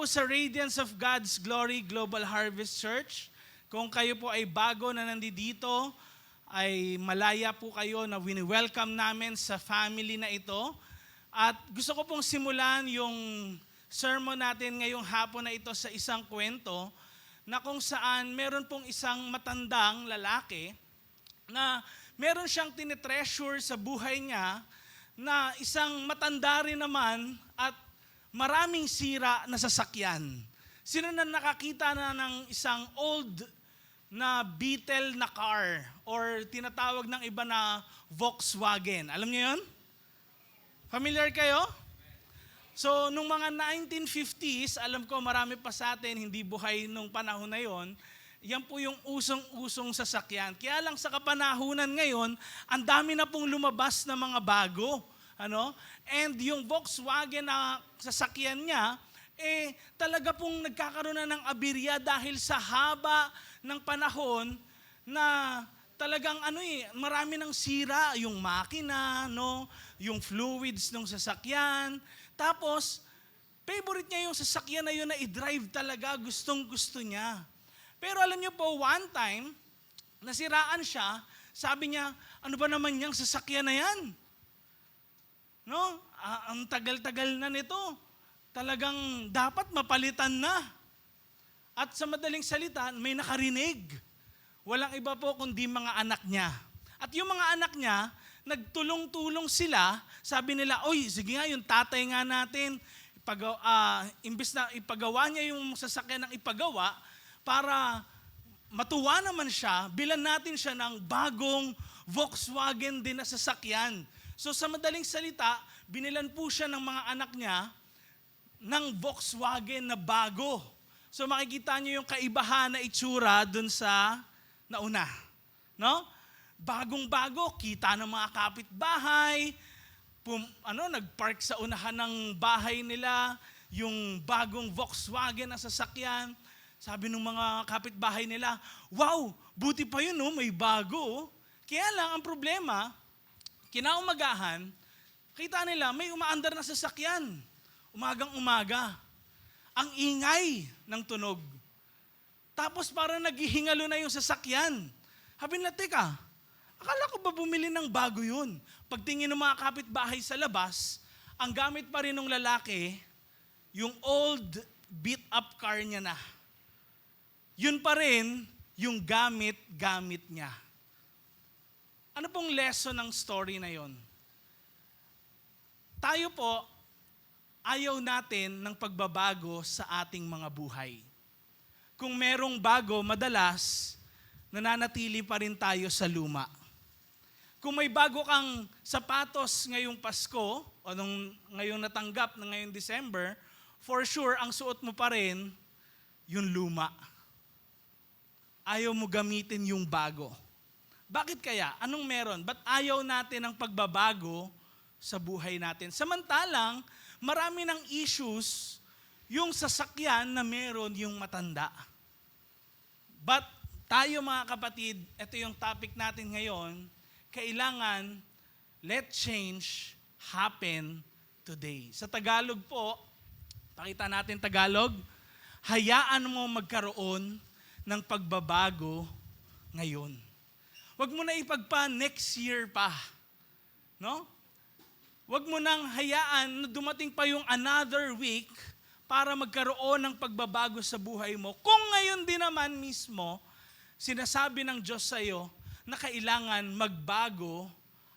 po sa Radiance of God's Glory Global Harvest Church. Kung kayo po ay bago na nandito, ay malaya po kayo na wini-welcome namin sa family na ito. At gusto ko pong simulan yung sermon natin ngayong hapon na ito sa isang kwento na kung saan meron pong isang matandang lalaki na meron siyang tinitreasure sa buhay niya na isang matanda rin naman at maraming sira na sasakyan. Sino na nakakita na ng isang old na Beetle na car or tinatawag ng iba na Volkswagen? Alam niyo yun? Familiar kayo? So, nung mga 1950s, alam ko marami pa sa atin hindi buhay nung panahon na yon. Yan po yung usong-usong sasakyan. Kaya lang sa kapanahunan ngayon, ang dami na pong lumabas na mga bago. And yung Volkswagen na sasakyan niya, talaga pong nagkakaroon na ng aberya dahil sa haba ng panahon na talagang marami ng sira, yung makina, yung fluids ng sasakyan. Tapos, favorite niya yung sasakyan na yun na i-drive talaga, gustong-gusto niya. Pero alam niyo po, one time, nasiraan siya, sabi niya, ano ba naman yung sasakyan na yan? Ang tagal-tagal na nito. Talagang dapat mapalitan na. At sa madaling salita, may nakarinig. Walang iba po kundi mga anak niya. At yung mga anak niya, nagtulong-tulong sila. Sabi nila, oy, sige nga, yung tatay nga natin, imbis na ipagawa niya yung sasakyan ng ipagawa, para matuwa naman siya, bilan natin siya ng bagong Volkswagen din na sasakyan. So sa madaling salita, binilan po siya ng mga anak niya ng Volkswagen na bago. So makikita niyo yung kaibahan na itsura dun sa nauna. Bagong-bago, kita ng mga kapitbahay, nagpark sa unahan ng bahay nila, yung bagong Volkswagen na sasakyan. Sabi ng mga kapitbahay nila, wow, buti pa yun, may bago. Kaya lang, ang problema, kinaumagahan, kita nila may umaandar na sasakyan. Umagang-umaga. Ang ingay ng tunog. Tapos parang naghihingalo na yung sasakyan. Sabi nila, teka, akala ko ba bumili ng bago yun? Pagtingin ng mga kapitbahay sa labas, ang gamit pa rin ng lalaki, yung old beat-up car niya na. Yun pa rin yung gamit niya. Ano pong lesson ng story na yon? Tayo po, ayaw natin ng pagbabago sa ating mga buhay. Kung merong bago, madalas, nananatili pa rin tayo sa luma. Kung may bago kang sapatos ngayong Pasko, o ngayong natanggap na ngayong December, for sure, ang suot mo pa rin, yung luma. Ayaw mo gamitin yung bago. Bakit kaya? Anong meron? Ba't ayaw natin ng pagbabago sa buhay natin? Samantalang, marami ng issues yung sasakyan na meron yung matanda. But tayo mga kapatid, ito yung topic natin ngayon, kailangan let change happen today. Sa Tagalog po, pakita natin Tagalog, hayaan mo magkaroon ng pagbabago ngayon. Huwag mo na ipagpa next year pa. Huwag mo nang hayaan na dumating pa yung another week para magkaroon ng pagbabago sa buhay mo. Kung ngayon din naman mismo, sinasabi ng Diyos sa iyo na kailangan magbago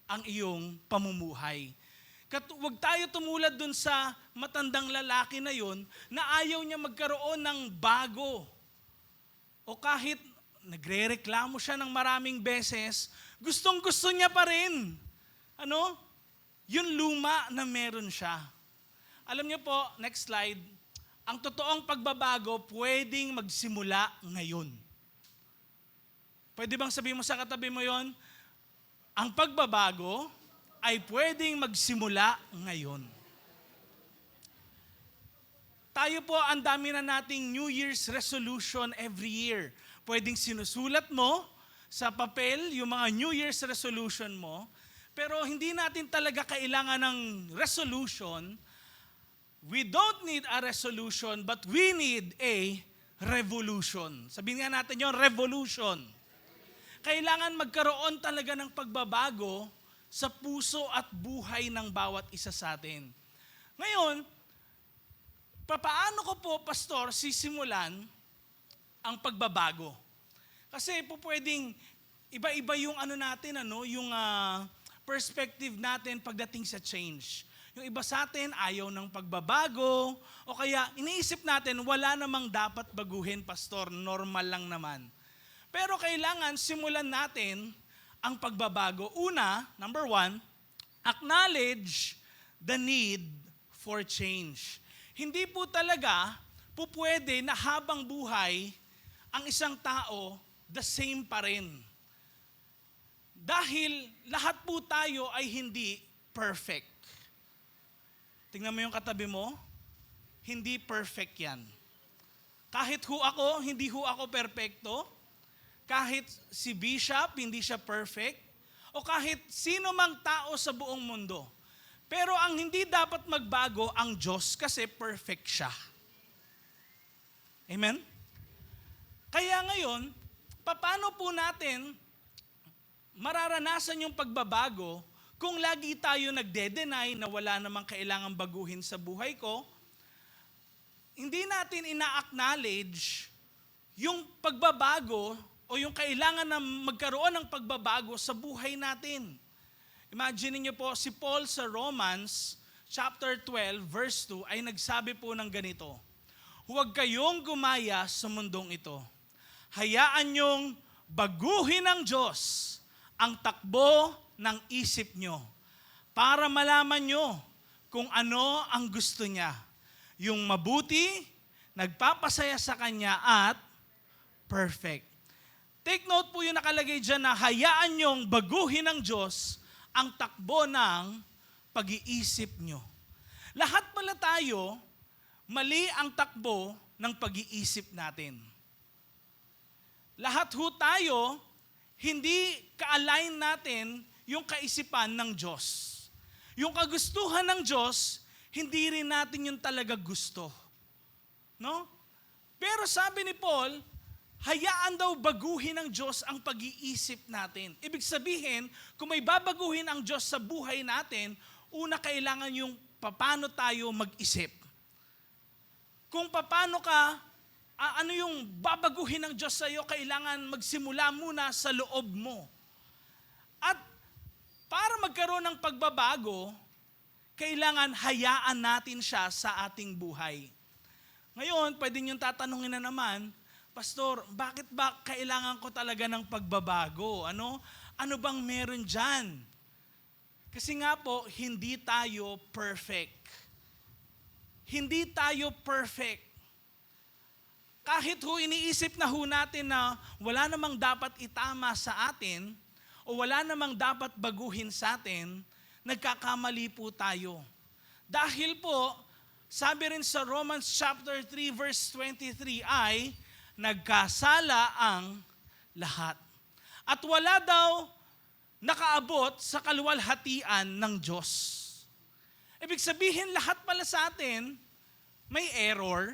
ang iyong pamumuhay. Huwag tayo tumulad dun sa matandang lalaki na yon na ayaw niya magkaroon ng bago. O kahit nagre-reklamo siya ng maraming beses, gustong-gusto niya pa rin. Yung luma na meron siya. Alam niyo po, next slide, ang totoong pagbabago pwedeng magsimula ngayon. Pwede bang sabihin mo sa katabi mo yon? Ang pagbabago ay pwedeng magsimula ngayon. Tayo po, ang dami na nating New Year's resolution every year. Pwedeng sinusulat mo sa papel yung mga New Year's resolution mo, pero hindi natin talaga kailangan ng resolution We don't need a resolution, but we need a revolution. Sabihin nga natin yon, revolution. Kailangan magkaroon talaga ng pagbabago sa puso at buhay ng bawat isa sa atin. Ngayon, paano ko po, Pastor, sisimulan ang pagbabago? Kasi po pwedeng iba-iba yung yung perspective natin pagdating sa change. Yung iba sa atin ayaw ng pagbabago o kaya iniisip natin wala namang dapat baguhin, Pastor, normal lang naman. Pero kailangan simulan natin ang pagbabago. Una, number 1, acknowledge the need for change. Hindi po talaga pwede na habang buhay ang isang tao the same pa rin. Dahil lahat po tayo ay hindi perfect. Tingnan mo yung katabi mo, hindi perfect yan. Kahit ako, hindi ako perpekto. Kahit si Bishop, hindi siya perfect. O kahit sino mang tao sa buong mundo. Pero ang hindi dapat magbago, ang Diyos kasi perfect siya. Amen? Kaya ngayon, paano po natin mararanasan yung pagbabago kung lagi tayo nagde-deny na wala namang kailangang baguhin sa buhay ko? Hindi natin ina-acknowledge yung pagbabago o yung kailangan na magkaroon ng pagbabago sa buhay natin. Imagine niyo po, si Paul sa Romans chapter 12 verse 2 ay nagsabi po ng ganito, "Huwag kayong gumaya sa mundong ito. Hayaan niyong baguhin ng Diyos ang takbo ng isip nyo para malaman nyo kung ano ang gusto niya. Yung mabuti, nagpapasaya sa Kanya at perfect." Take note po yung nakalagay dyan na hayaan nyong baguhin ng Diyos ang takbo ng pag-iisip nyo. Lahat pala tayo, mali ang takbo ng pag-iisip natin. Lahat ho tayo, hindi ka-align natin yung kaisipan ng Diyos. Yung kagustuhan ng Diyos, hindi rin natin yung talaga gusto. No? Pero sabi ni Paul, hayaan daw baguhin ng Diyos ang pag-iisip natin. Ibig sabihin, kung may babaguhin ang Diyos sa buhay natin, una kailangan yung paano tayo mag-isip. Kung paano ka, ano yung babaguhin ng Diyos sa iyo, kailangan magsimula muna sa loob mo. At para magkaroon ng pagbabago, kailangan hayaan natin siya sa ating buhay. Ngayon, pwede niyong tatanungin na naman, Pastor, bakit ba kailangan ko talaga ng pagbabago? Ano bang meron dyan? Kasi nga po, hindi tayo perfect. Hindi tayo perfect. Kahit iniisip na natin na wala namang dapat itama sa atin o wala namang dapat baguhin sa atin, nagkakamali po tayo. Dahil po, sabi rin sa Romans chapter 3 verse 23 ay, nagkasala ang lahat. At wala daw nakaabot sa kaluwalhatian ng Diyos. Ibig sabihin, lahat pala sa atin may error.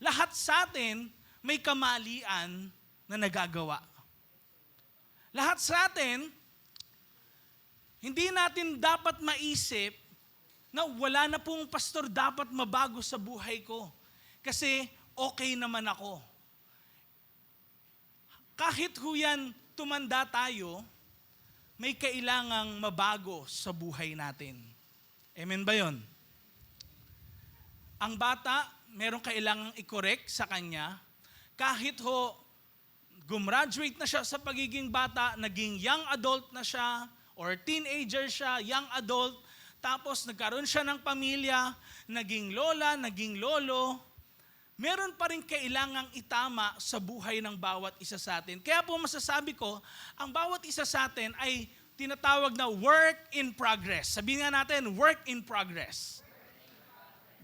Lahat sa atin may kamalian na nagagawa. Lahat sa atin, hindi natin dapat maisip na wala na pong pastor dapat mabago sa buhay ko. Kasi okay naman ako. Kahit yan tumanda tayo, may kailangang mabago sa buhay natin. Amen ba yun? Ang bata, merong kailangang i-correct sa kanya. Kahit gumraduate na siya sa pagiging bata, naging young adult na siya, or teenager siya, young adult, tapos nagkaroon siya ng pamilya, naging lola, naging lolo, meron pa rin kailangang itama sa buhay ng bawat isa sa atin. Kaya po masasabi ko, ang bawat isa sa atin ay tinatawag na work in progress. Sabihin nga natin, work in progress.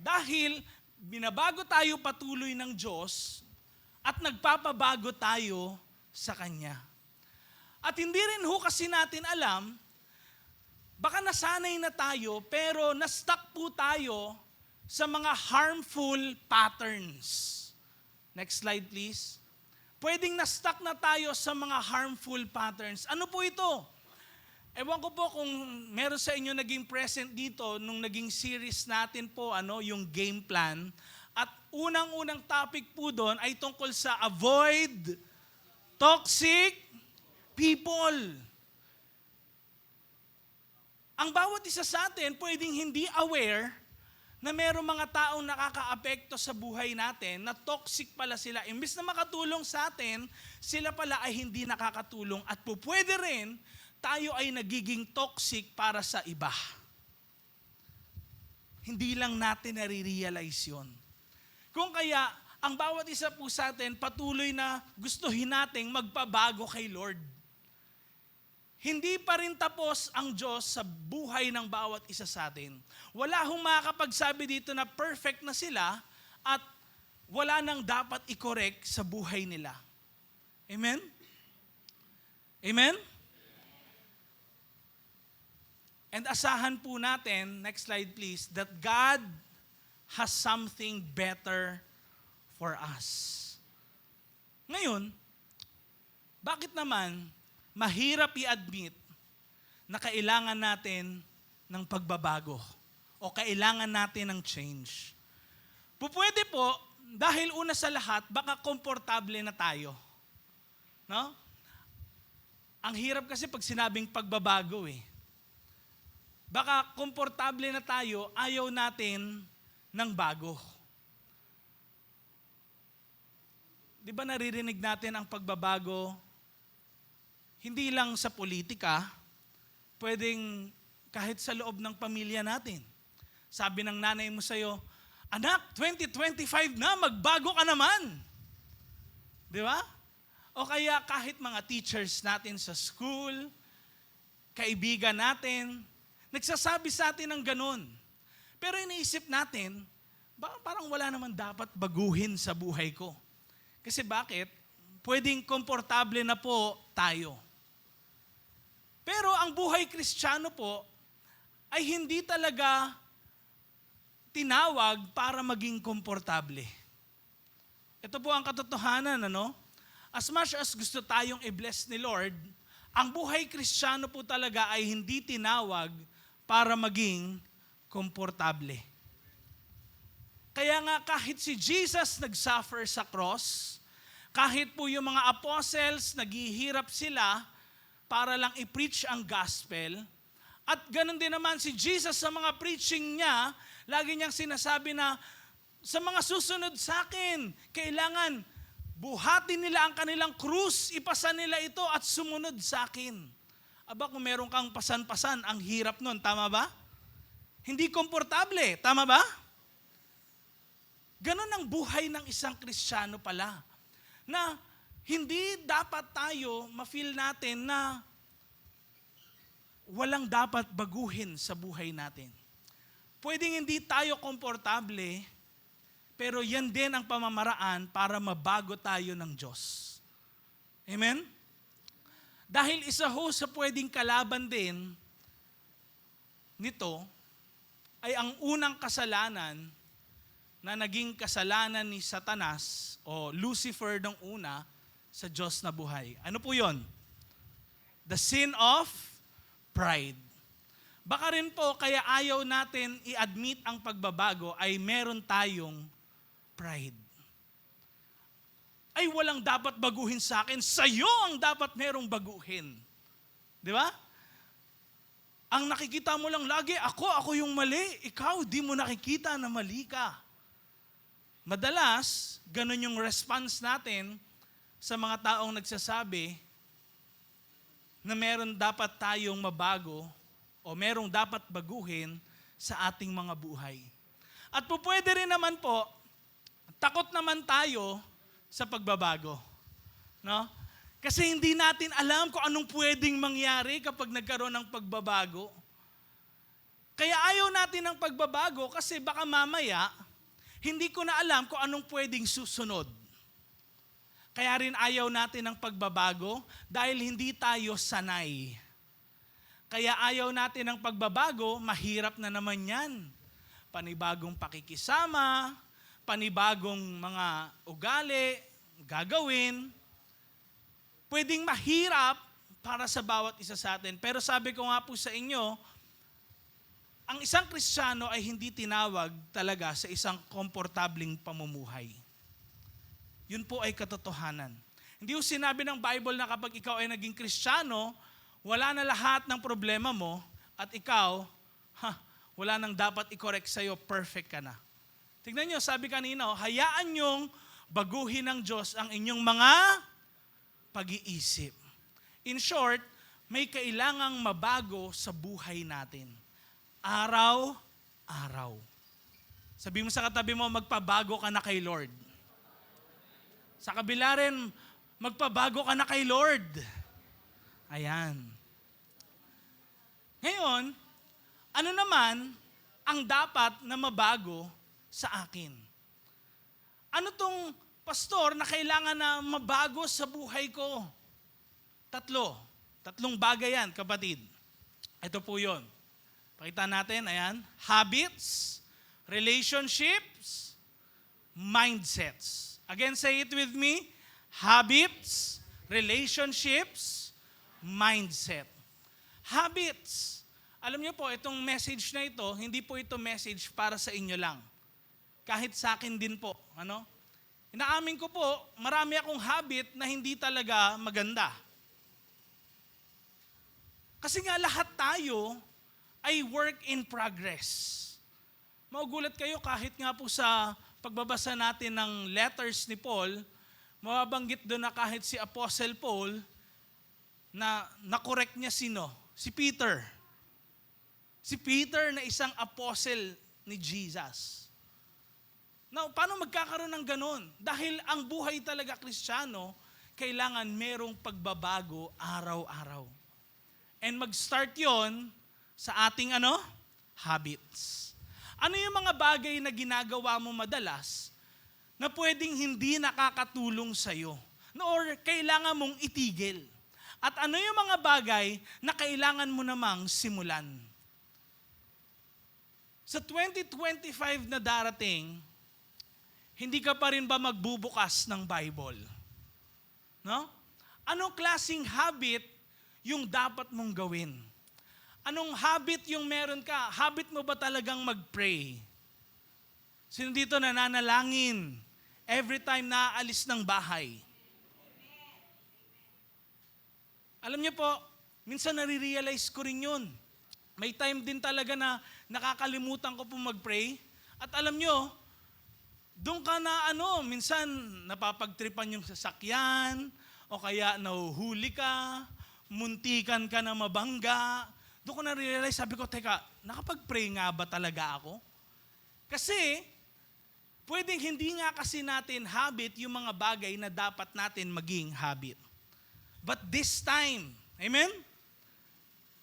Dahil binabago tayo patuloy ng Diyos at nagpapabago tayo sa Kanya. At hindi rin kasi natin alam, baka nasanay na tayo pero na-stuck po tayo sa mga harmful patterns. Next slide please. Pwedeng na-stuck na tayo sa mga harmful patterns. Ano po ito? Ewan ko po kung meron sa inyo naging present dito nung naging series natin po, yung game plan. At unang-unang topic po doon ay tungkol sa avoid toxic people. Ang bawat isa sa atin pwedeng hindi aware na mayroong mga taong nakakaapekto sa buhay natin na toxic pala sila. Imbis na makatulong sa atin, sila pala ay hindi nakakatulong at pwede rin tayo ay nagiging toxic para sa iba. Hindi lang natin nare-realize yun. Kung kaya, ang bawat isa po sa atin patuloy na gustuhin nating magpabago kay Lord. Hindi pa rin tapos ang Diyos sa buhay ng bawat isa sa atin. Wala hong makakapagsabi dito na perfect na sila at wala nang dapat i-correct sa buhay nila. Amen? Amen? And asahan po natin, next slide please, that God has something better for us. Ngayon, bakit naman mahirap i-admit na kailangan natin ng pagbabago o kailangan natin ng change? Pwede po, dahil una sa lahat, baka komportable na tayo. No? Ang hirap kasi pag sinabing pagbabago eh. Baka komportable na tayo, ayaw natin ng bago. Di ba naririnig natin ang pagbabago? Hindi lang sa politika, pwedeng kahit sa loob ng pamilya natin. Sabi ng nanay mo sa'yo, anak, 2025 na, magbago ka naman. Di ba? O kaya kahit mga teachers natin sa school, kaibigan natin, nagsasabi sa atin ng ganun. Pero iniisip natin, parang wala naman dapat baguhin sa buhay ko. Kasi bakit? Pwedeng komportable na po tayo. Pero ang buhay Kristiyano po ay hindi talaga tinawag para maging komportable. Ito po ang katotohanan, As much as gusto tayong i-bless ni Lord, ang buhay Kristiyano po talaga ay hindi tinawag para maging komportable. Kaya nga kahit si Jesus nag-suffer sa cross, kahit po yung mga apostles naghihirap sila para lang i-preach ang gospel. At ganun din naman si Jesus sa mga preaching niya, lagi niyang sinasabi na sa mga susunod sa akin, kailangan buhatin nila ang kanilang krus, ipasan nila ito at sumunod sa akin. Aba, kung meron kang pasan-pasan, ang hirap nun, tama ba? Hindi komportable, tama ba? Ganun ang buhay ng isang Kristiyano pala. Na hindi dapat tayo ma-feel natin na walang dapat baguhin sa buhay natin. Pwedeng hindi tayo komportable, pero yan din ang pamamaraan para mabago tayo ng Diyos. Amen? Dahil isa ho sa pwedeng kalaban din nito ay ang unang kasalanan na naging kasalanan ni Satanas o Lucifer ng una sa Diyos na buhay. Ano po yon? The sin of pride. Baka rin po kaya ayaw natin i-admit ang pagbabago ay meron tayong pride. Ay walang dapat baguhin sa akin, sa'yo ang dapat merong baguhin. Di ba? Ang nakikita mo lang lagi, ako yung mali. Ikaw, di mo nakikita na mali ka. Madalas, ganun yung response natin sa mga taong nagsasabi na meron dapat tayong mabago o merong dapat baguhin sa ating mga buhay. At pwede rin naman po, takot naman tayo sa pagbabago. No? Kasi hindi natin alam kung anong pwedeng mangyari kapag nagkaroon ng pagbabago. Kaya ayaw natin ng pagbabago kasi baka mamaya, hindi ko na alam kung anong pwedeng susunod. Kaya rin ayaw natin ng pagbabago dahil hindi tayo sanay. Kaya ayaw natin ng pagbabago, mahirap na naman yan. panibagong pakikisama, panibagong mga ugali, gagawin. Pwedeng mahirap para sa bawat isa sa atin. Pero sabi ko nga po sa inyo, ang isang Kristiyano ay hindi tinawag talaga sa isang komportabling pamumuhay. Yun po ay katotohanan. Hindi po sinabi ng Bible na kapag ikaw ay naging Kristiyano, wala na lahat ng problema mo at ikaw, wala nang dapat i-correct sa'yo, perfect ka na. Tignan nyo, sabi kanina, hayaan nyong baguhin ng Diyos ang inyong mga pag-iisip. In short, may kailangang mabago sa buhay natin. Araw-araw. Sabi mo sa katabi mo, magpabago ka na kay Lord. Sa kabila rin, magpabago ka na kay Lord. Ayan. Ngayon, ano naman ang dapat na mabago sa akin? Ano tong pastor na kailangan na mabago sa buhay ko? Tatlong bagay yan, kapatid. Ito po yun. Pakita natin, ayan. Habits, relationships, mindsets. Again, say it with me. Habits, relationships, mindset. Habits. Alam niyo po, itong message na ito, hindi po ito message para sa inyo lang. Kahit sa akin din po. Inaamin ko po, marami akong habit na hindi talaga maganda. Kasi nga lahat tayo ay work in progress. Maugulat kayo kahit nga po sa pagbabasa natin ng letters ni Paul, mababanggit doon na kahit si Apostle Paul, na nakorek niya sino? Si Peter. Si Peter na isang apostle ni Jesus. Now, paano magkakaroon ng ganun? Dahil ang buhay talaga Kristiyano, kailangan merong pagbabago araw-araw. And mag-start yon sa ating habits. Ano yung mga bagay na ginagawa mo madalas na pwedeng hindi nakakatulong sa'yo? Or kailangan mong itigil? At ano yung mga bagay na kailangan mo namang simulan? Sa 2025 na darating, hindi ka pa rin ba magbubukas ng Bible? No? Anong klaseng habit yung dapat mong gawin? Anong habit yung meron ka? Habit mo ba talagang mag-pray? Sino dito nananalangin every time na aalis ng bahay? Alam niyo po, minsan nare-realize ko rin yun. May time din talaga na nakakalimutan ko po mag-pray. At alam niyo, doon ka na minsan napapagtripan yung sasakyan, o kaya nahuhuli ka, muntikan ka na mabangga. Doon ko na-realize, sabi ko, teka, nakapag-pray nga ba talaga ako? Kasi, pwedeng hindi nga kasi natin habit yung mga bagay na dapat natin maging habit. But this time, amen?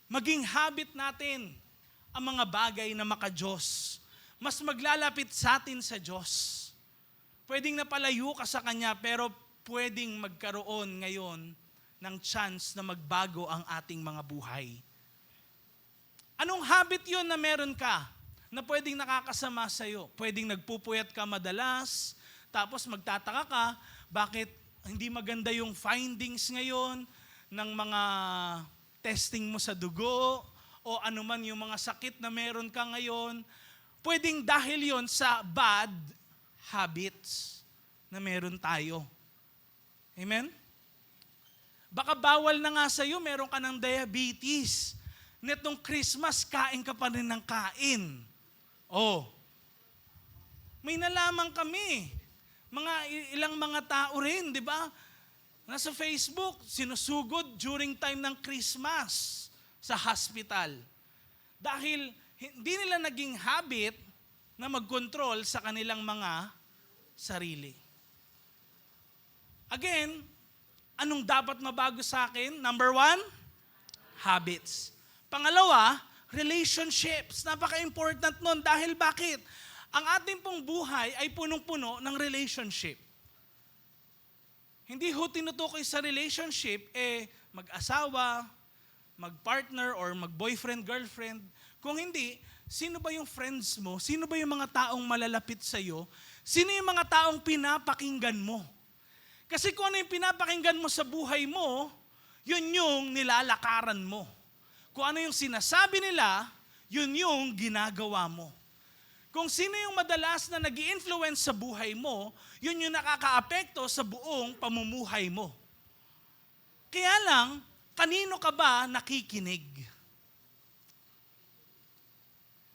Maging habit natin ang mga bagay na maka-Diyos. Mas maglalapit sa atin sa Diyos. Pwedeng napalayo ka sa Kanya, pero pwedeng magkaroon ngayon ng chance na magbago ang ating mga buhay. Anong habit yun na meron ka na pwedeng nakakasama sa'yo? Pwedeng nagpupuyat ka madalas, tapos magtataka ka, bakit hindi maganda yung findings ngayon ng mga testing mo sa dugo, o anuman yung mga sakit na meron ka ngayon. Pwedeng dahil yon sa bad habits na meron tayo. Amen? Baka bawal na nga sa'yo, meron ka ng diabetes. Netong Christmas, kain ka pa rin ng kain. May nalaman kami. Ilang mga tao rin, di ba? Nasa Facebook, sinusugod during time ng Christmas sa hospital. Dahil hindi nila naging habit na mag-control sa kanilang mga sarili. Again, anong dapat mabago sa akin? Number 1, habits. Pangalawa, relationships. Napaka-important nun. Dahil bakit? Ang ating pong buhay ay punong-puno ng relationship. Hindi ho tinutukoy sa relationship, mag-asawa, mag-partner, or mag-boyfriend, girlfriend. Kung hindi, Sino ba yung friends mo? Sino ba yung mga taong malalapit sa'yo? Sino yung mga taong pinapakinggan mo? Kasi kung ano yung pinapakinggan mo sa buhay mo, yun yung nilalakaran mo. Kung ano yung sinasabi nila, yun yung ginagawa mo. Kung sino yung madalas na nag-i-influence sa buhay mo, yun yung nakakaapekto sa buong pamumuhay mo. Kaya lang, kanino ka ba nakikinig?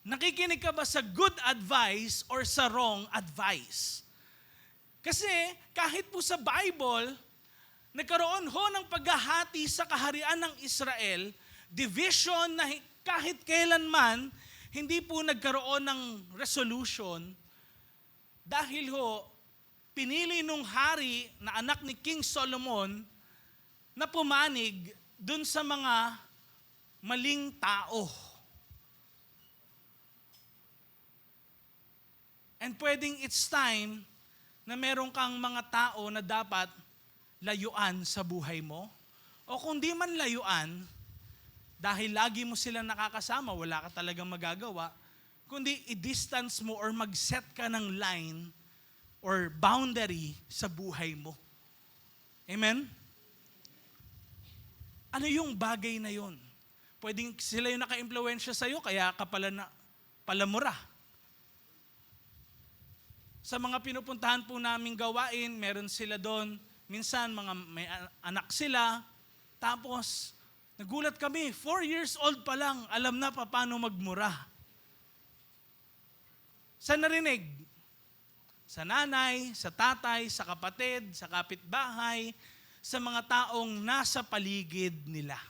Nakikinig ka ba sa good advice or sa wrong advice? Kasi kahit po sa Bible, nagkaroon ho ng paghahati sa kaharian ng Israel, division na kahit kailanman, hindi po nagkaroon ng resolution dahil ho, pinili nung hari na anak ni King Solomon na pumanig dun sa mga maling tao. And pwedeng it's time na meron kang mga tao na dapat layuan sa buhay mo. O kung di man layuan, dahil lagi mo silang nakakasama, wala ka talagang magagawa, kundi i-distance mo or mag-set ka ng line or boundary sa buhay mo. Amen? Ano yung bagay na yun? Pwedeng sila yung naka-impluwensya sa'yo, kaya ka palamura. Sa mga pinupuntahan po naming gawain, meron sila doon, minsan may anak sila, tapos nagulat kami, 4 years old pa lang, alam na paano magmura. Saan narinig? Sa nanay, sa tatay, sa kapatid, sa kapitbahay, sa mga taong nasa paligid nila.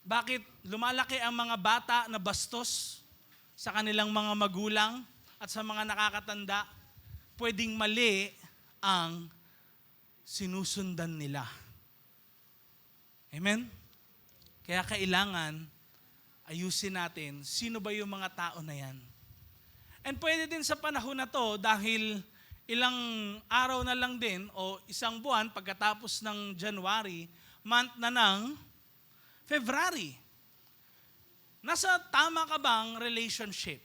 Bakit lumalaki ang mga bata na bastos sa kanilang mga magulang at sa mga nakakatanda? Pwedeng mali ang sinusundan nila. Amen? Kaya kailangan ayusin natin sino ba yung mga tao na yan. And pwede din sa panahon na to dahil ilang araw na lang din o isang buwan pagkatapos ng January, month na ng February. Nasa tama ka bang relationship?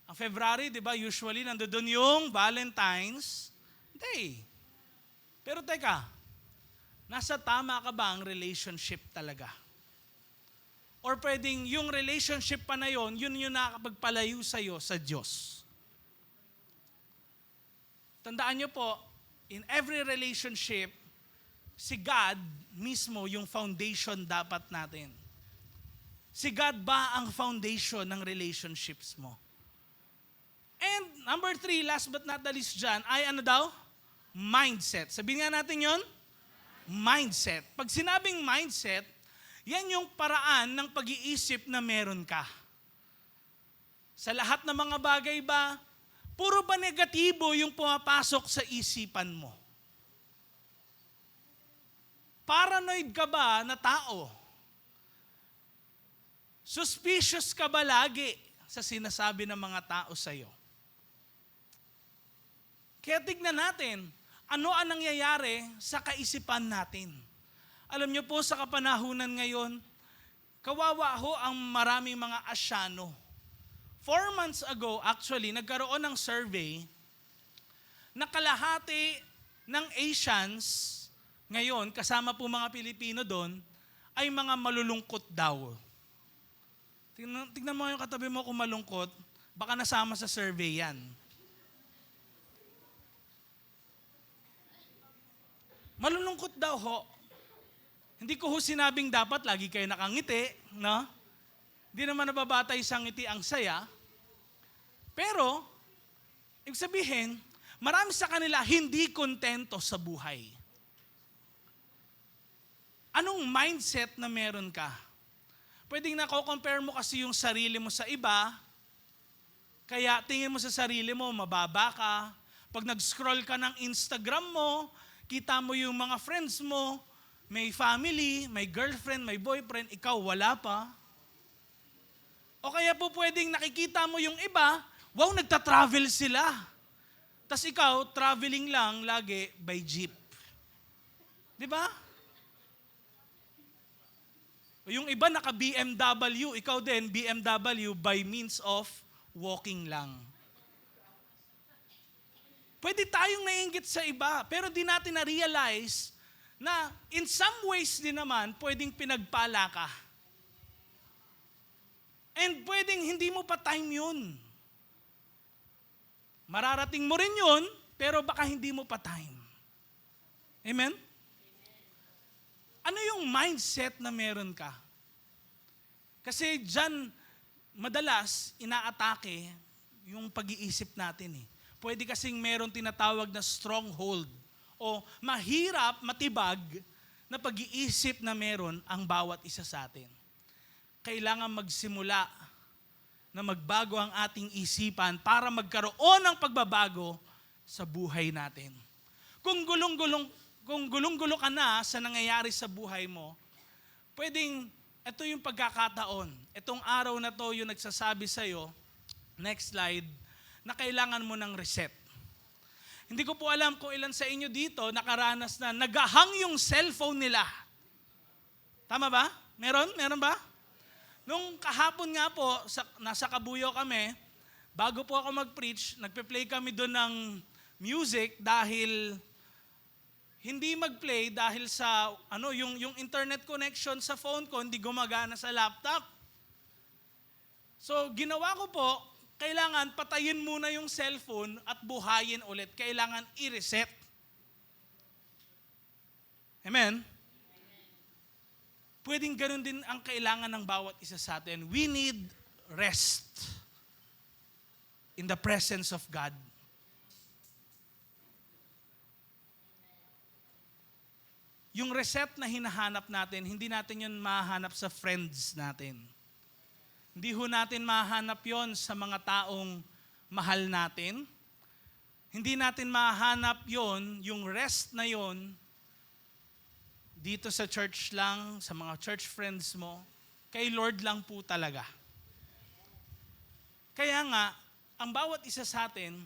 Ang February, di ba, usually nandoon yung Valentine's Day. Pero teka, nasa tama ka ba ang relationship talaga? Or pwedeng yung relationship pa na yun yung nakakapagpalayo sa'yo sa Diyos. Tandaan nyo po, in every relationship, si God mismo yung foundation dapat natin. Si God ba ang foundation ng relationships mo? And number 3, last but not the least dyan, ay ano daw? Mindset. Sabihin nga natin yon, mindset. Pag sinabing mindset, yan yung paraan ng pag-iisip na meron ka. Sa lahat ng mga bagay ba, puro ba negatibo yung pumapasok sa isipan mo? Paranoid ka ba na tao? Suspicious ka ba lagi sa sinasabi ng mga tao sa'yo? Kaya tignan natin, ano ang nangyayari sa kaisipan natin? Alam niyo po sa kapanahunan ngayon, kawawa ho ang maraming mga Asyano. 4 months ago, actually, nagkaroon ng survey na kalahati ng Asians, ngayon, kasama po mga Pilipino doon, ay mga malulungkot daw. Tignan mo yung katabi mo kung malungkot, baka nasama sa survey yan. Malulungkot daw ho. Hindi ko ho sinabing dapat lagi kayo nakangiti, no? Hindi naman nababatay sa ngiti ang saya. Pero, ibig sabihin, marami sa kanila hindi kontento sa buhay. Anong mindset na meron ka? Pwedeng nako-compare mo kasi yung sarili mo sa iba, kaya tingin mo sa sarili mo, mababa ka. Pag nag-scroll ka ng Instagram mo, kita mo yung mga friends mo, may family, may girlfriend, may boyfriend, ikaw wala pa. O kaya po pwedeng nakikita mo yung iba, wow, nagta-travel sila. Tas ikaw, traveling lang lagi by jeep. Di ba? Yung iba naka-BMW, ikaw din, BMW by means of walking lang. Pwede tayong naiinggit sa iba, pero di natin na-realize na in some ways din naman, pwedeng pinagpala ka. And pwedeng hindi mo pa time yun. Mararating mo rin yun, pero baka hindi mo pa time. Amen? Ano yung mindset na meron ka? Kasi dyan, madalas, inaatake yung pag-iisip natin eh. Pwede kasing meron tinatawag na stronghold o mahirap, matibag na pag-iisip na meron ang bawat isa sa atin. Kailangan magsimula na magbago ang ating isipan para magkaroon ng pagbabago sa buhay natin. Kung gulong-gulo ka na sa nangyayari sa buhay mo, pwedeng ito yung pagkakataon. Itong araw na to yung nagsasabi sa'yo, next slide, na kailangan mo ng reset. Hindi ko po alam kung ilan sa inyo dito nakaranas na nagahang yung cellphone nila. Tama ba? Meron? Meron ba? Nung kahapon nga po, nasa Kabuyaw kami, bago po ako mag-preach, nagpe-play kami doon ng music dahil hindi mag-play dahil sa yung internet connection sa phone ko hindi gumagana sa laptop. So ginawa ko po, kailangan patayin muna yung cellphone at buhayin ulit. Kailangan i-reset. Amen? Pwedeng ganun din ang kailangan ng bawat isa sa atin. We need rest in the presence of God. Yung reset na hinahanap natin, hindi natin yun mahanap sa friends natin. Hindi ho natin mahanap yon sa mga taong mahal natin. Hindi natin mahanap yon, yung rest na yon, dito sa church lang, sa mga church friends mo, kay Lord lang po talaga. Kaya nga, ang bawat isa sa atin,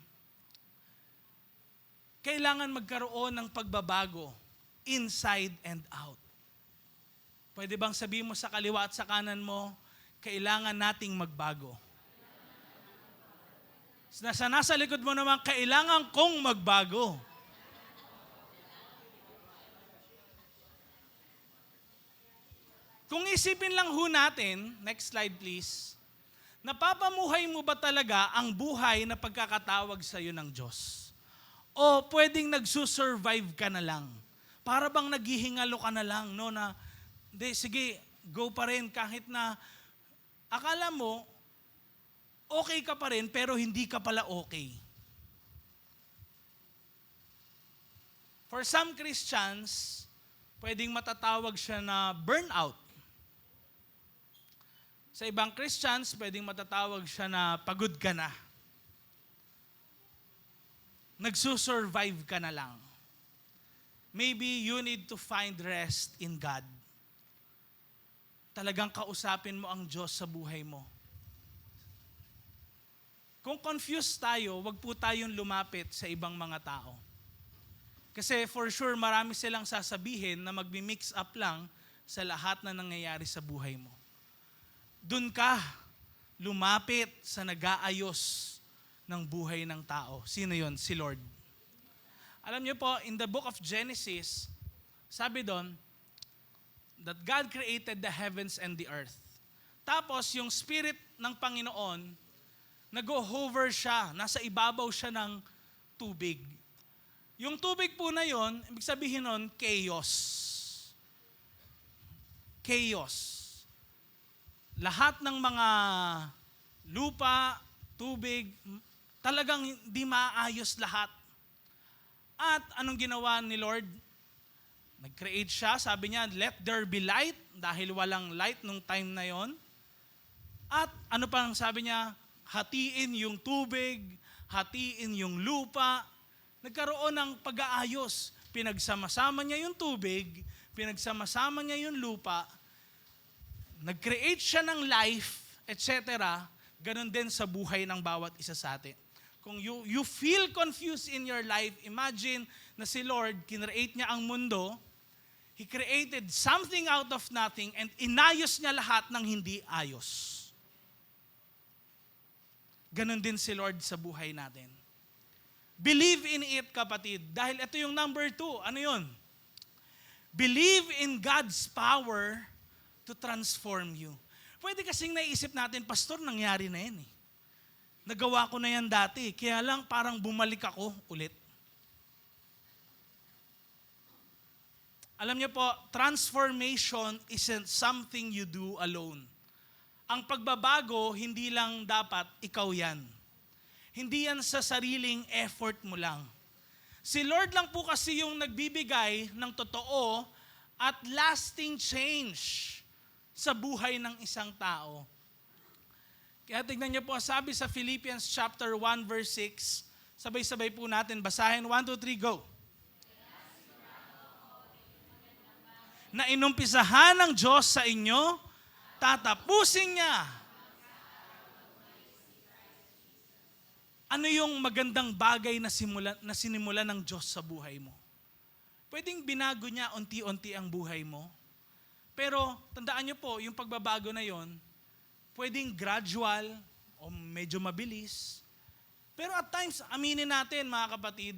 kailangan magkaroon ng pagbabago, inside and out. Pwede bang sabihin mo sa kaliwa at sa kanan mo, kailangan nating magbago. Nasa likod mo naman, kailangan kong magbago. Kung isipin lang ho natin, next slide please, napapamuhay mo ba talaga ang buhay na pagkakatawag sa iyo ng Diyos? O pwedeng nagsusurvive ka na lang? Para bang naghihingalo ka na lang, no? Na, sige, go pa rin kahit na akala mo, okay ka pa rin pero hindi ka pala okay. For some Christians, pwedeng matatawag siya na burnout. Sa ibang Christians, pwedeng matatawag siya na pagod ka na. Nagsusurvive ka na lang. Maybe you need to find rest in God. Talagang kausapin mo ang Diyos sa buhay mo. Kung confused tayo, wag po tayong lumapit sa ibang mga tao. Kasi for sure, marami silang sasabihin na magmi-mix up lang sa lahat na nangyayari sa buhay mo. Doon ka lumapit sa nag-aayos ng buhay ng tao. Sino yon? Si Lord. Alam niyo po, in the book of Genesis, sabi doon, that God created the heavens and the earth. Tapos, yung Spirit ng Panginoon, nag-hover siya, nasa ibabaw siya ng tubig. Yung tubig po na yon, ibig sabihin nun, chaos. Chaos. Lahat ng mga lupa, tubig, talagang hindi maayos lahat. At anong ginawa ni Lord? Nag-create siya, sabi niya, let there be light, dahil walang light nung time na yon. At ano pang sabi niya? Hatiin yung tubig, hatiin yung lupa. Nagkaroon ng pag-aayos. Pinagsama-sama niya yung tubig, pinagsama-sama niya yung lupa, nag-create siya ng life, etc. Ganon din sa buhay ng bawat isa sa atin. Kung you feel confused in your life, imagine na si Lord, kinreate niya ang mundo, He created something out of nothing and inayos niya lahat ng hindi ayos. Ganon din si Lord sa buhay natin. Believe in it, kapatid. Dahil ito yung number 2. Ano yun? Believe in God's power to transform you. Pwede kasing naisip natin, Pastor, nangyari na yan eh. Nagawa ko na yan dati, kaya lang parang bumalik ako ulit. Alam niyo po, transformation isn't something you do alone. Ang pagbabago, hindi lang dapat ikaw yan. Hindi yan sa sariling effort mo lang. Si Lord lang po kasi yung nagbibigay ng totoo at lasting change sa buhay ng isang tao. Kaya tignan niyo po, sabi sa Philippians chapter 1 verse 6, sabay-sabay po natin basahin. 1, 2, 3, go. Na inumpisahan ng Diyos sa inyo, tatapusin niya. Ano yung magandang bagay na sinimula ng Diyos sa buhay mo? Pwedeng binago niya unti-unti ang buhay mo. Pero tandaan niyo po, yung pagbabago na yon, pwedeng gradual o medyo mabilis. Pero at times, aminin natin mga kapatid,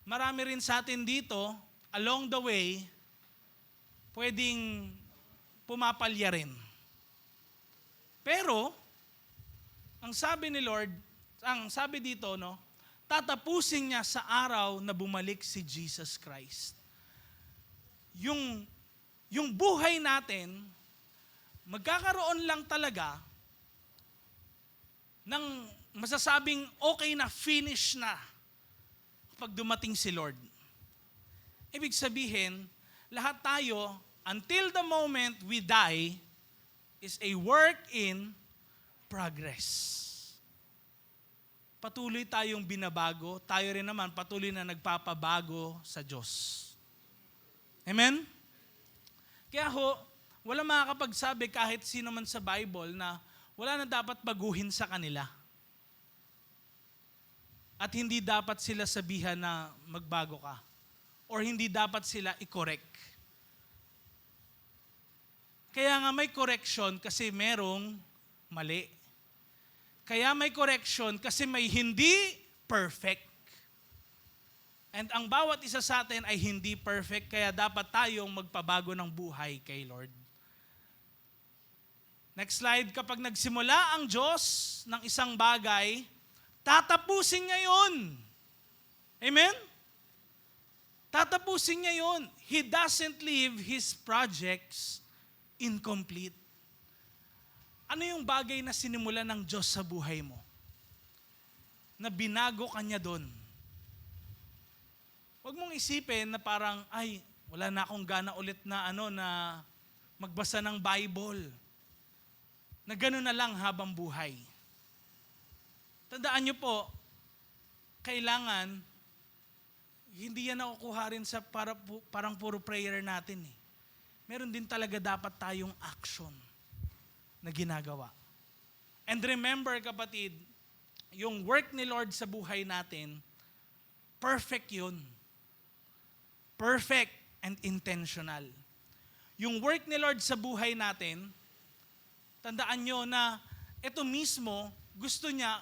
marami rin sa atin dito, along the way, pwedeng pumapalya rin. Pero, ang sabi ni Lord, ang sabi dito, no, tatapusin niya sa araw na bumalik si Jesus Christ. Yung buhay natin, magkakaroon lang talaga ng masasabing okay na, finish na kapag dumating si Lord. Ibig sabihin, lahat tayo, until the moment we die, is a work in progress. Patuloy tayong binabago, tayo rin naman patuloy na nagpapabago sa Diyos. Amen? Kaya wala makakapagsabi kahit sino man sa Bible na wala na dapat baguhin sa kanila. At hindi dapat sila sabihan na magbago ka. Or hindi dapat sila i-correct. Kaya nga may correction kasi merong mali. Kaya may correction kasi may hindi perfect. And ang bawat isa sa atin ay hindi perfect, kaya dapat tayong magpabago ng buhay kay Lord. Next slide, kapag nagsimula ang Diyos ng isang bagay, tatapusin niya yun. Amen? Tatapusin niya yun. He doesn't leave His projects incomplete. Ano yung bagay na sinimulan ng Diyos sa buhay mo? Na binago ka niya doon. Huwag mong isipin na parang, ay, wala na akong gana ulit na na magbasa ng Bible. Na gano'n na lang habang buhay. Tandaan niyo po, kailangan, hindi yan nakukuha rin sa parang puro prayer natin eh. Meron din talaga dapat tayong action na ginagawa. And remember, kapatid, yung work ni Lord sa buhay natin, perfect yun. Perfect and intentional. Yung work ni Lord sa buhay natin, tandaan nyo na ito mismo, gusto niya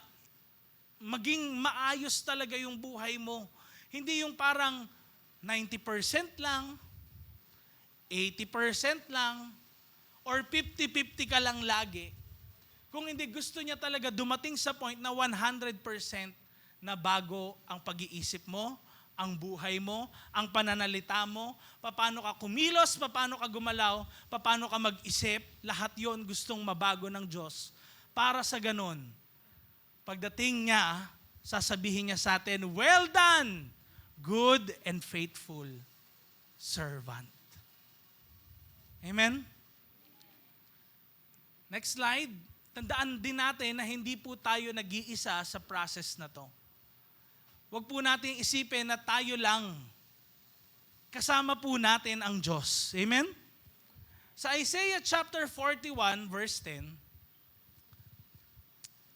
maging maayos talaga yung buhay mo. Hindi yung parang 90% lang, 80% lang, or 50-50 ka lang lagi. Kung hindi, gusto niya talaga dumating sa point na 100% na bago ang pag-iisip mo, ang buhay mo, ang pananalita mo, paano ka kumilos, paano ka gumalaw, paano ka mag-isip, lahat yon gustong mabago ng Diyos. Para sa ganun, pagdating niya, sasabihin niya sa atin, well done, good and faithful servant. Amen? Next slide. Tandaan din natin na hindi po tayo nag-iisa sa process na to. Huwag po natin isipin na tayo lang. Kasama po natin ang Diyos. Amen? Sa Isaiah chapter 41 verse 10,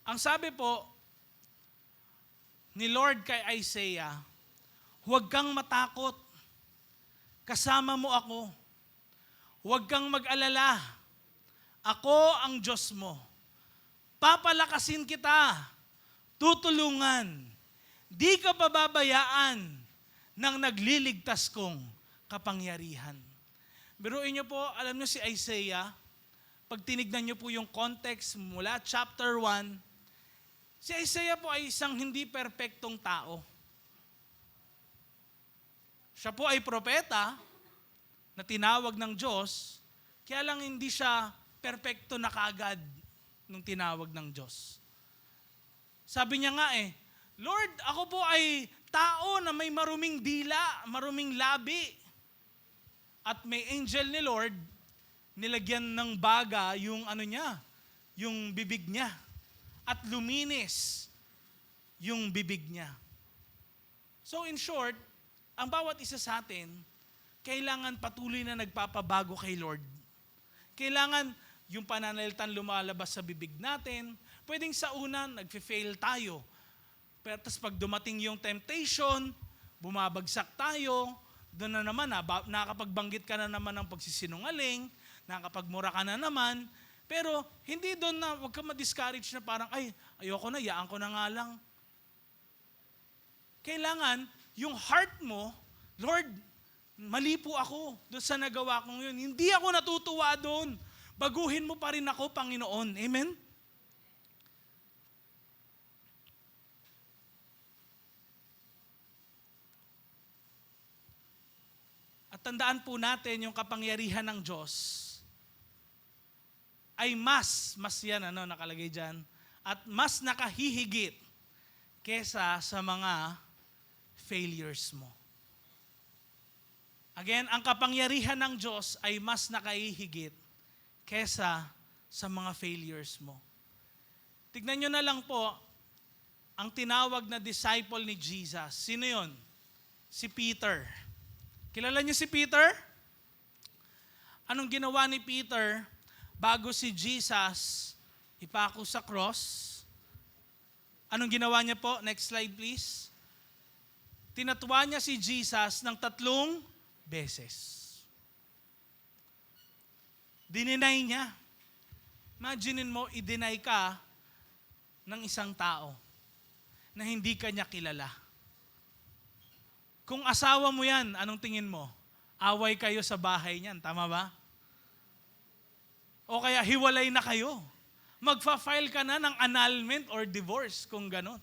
ang sabi po ni Lord kay Isaiah, huwag kang matakot kasama mo ako. Huwag kang mag-alala. Ako ang Diyos mo. Papalakasin kita. Tutulungan. Di ka pababayaan ng nagliligtas kong kapangyarihan. Biruin niyo po, alam niyo si Isaiah, pag tinignan niyo po yung context mula chapter 1, si Isaiah po ay isang hindi perpektong tao. Siya po ay propeta na tinawag ng Diyos, kaya lang hindi siya perpekto na kaagad nung tinawag ng Diyos. Sabi niya nga Lord, ako po ay tao na may maruming dila, maruming labi. At may angel ni Lord, nilagyan ng baga yung yung bibig niya. At luminis yung bibig niya. So in short, ang bawat isa sa atin, kailangan patuloy na nagpapabago kay Lord. Kailangan yung pananalitan lumalabas sa bibig natin. Pwedeng sa una, nagfe-fail tayo. Pero tapos pag dumating yung temptation, bumabagsak tayo, doon na naman, nakakapagbanggit ka na naman ng pagsisinungaling, nakakapagmura ka na naman, pero hindi doon na, huwag ka ma-discourage na parang, ayoko na, yaan ko na nga lang. Kailangan, yung heart mo, Lord, mali po ako doon sa nagawa kong yun. Hindi ako natutuwa doon. Baguhin mo pa rin ako, Panginoon. Amen? At tandaan po natin yung kapangyarihan ng Diyos ay mas yan, nakalagay dyan, at mas nakahihigit kesa sa mga failures mo. Again, ang kapangyarihan ng Diyos ay mas nakahihigit kesa sa mga failures mo. Tignan nyo na lang po, ang tinawag na disciple ni Jesus. Sino yon? Si Peter. Kilala niyo si Peter? Anong ginawa ni Peter bago si Jesus ipako sa cross? Anong ginawa niya po? Next slide please. Tinatwa niya si Jesus ng 3 beses. Dininay niya. Imaginin mo, i-deny ka ng isang tao na hindi ka niya kilala. Kung asawa mo yan, anong tingin mo? Away kayo sa bahay niyan, tama ba? O kaya hiwalay na kayo. Magfa-file ka na ng annulment or divorce kung ganon.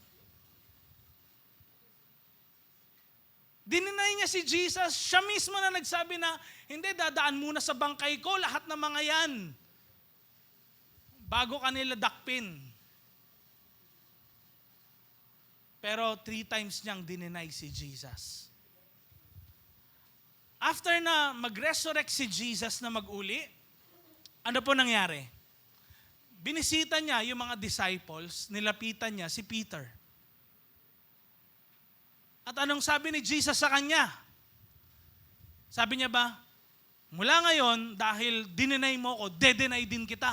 Dininay niya si Jesus, siya mismo na nagsabi na, hindi, dadaan muna sa bangkay ko, lahat ng mga yan. Bago kanila dakpin. Pero 3 times niyang dininay si Jesus. After na mag-resurrect si Jesus na mag-uli, ano po nangyari? Binisita niya yung mga disciples, nilapitan niya si Peter. At anong sabi ni Jesus sa kanya? Sabi niya ba, mula ngayon, dahil dininay mo ko, de-deny din kita.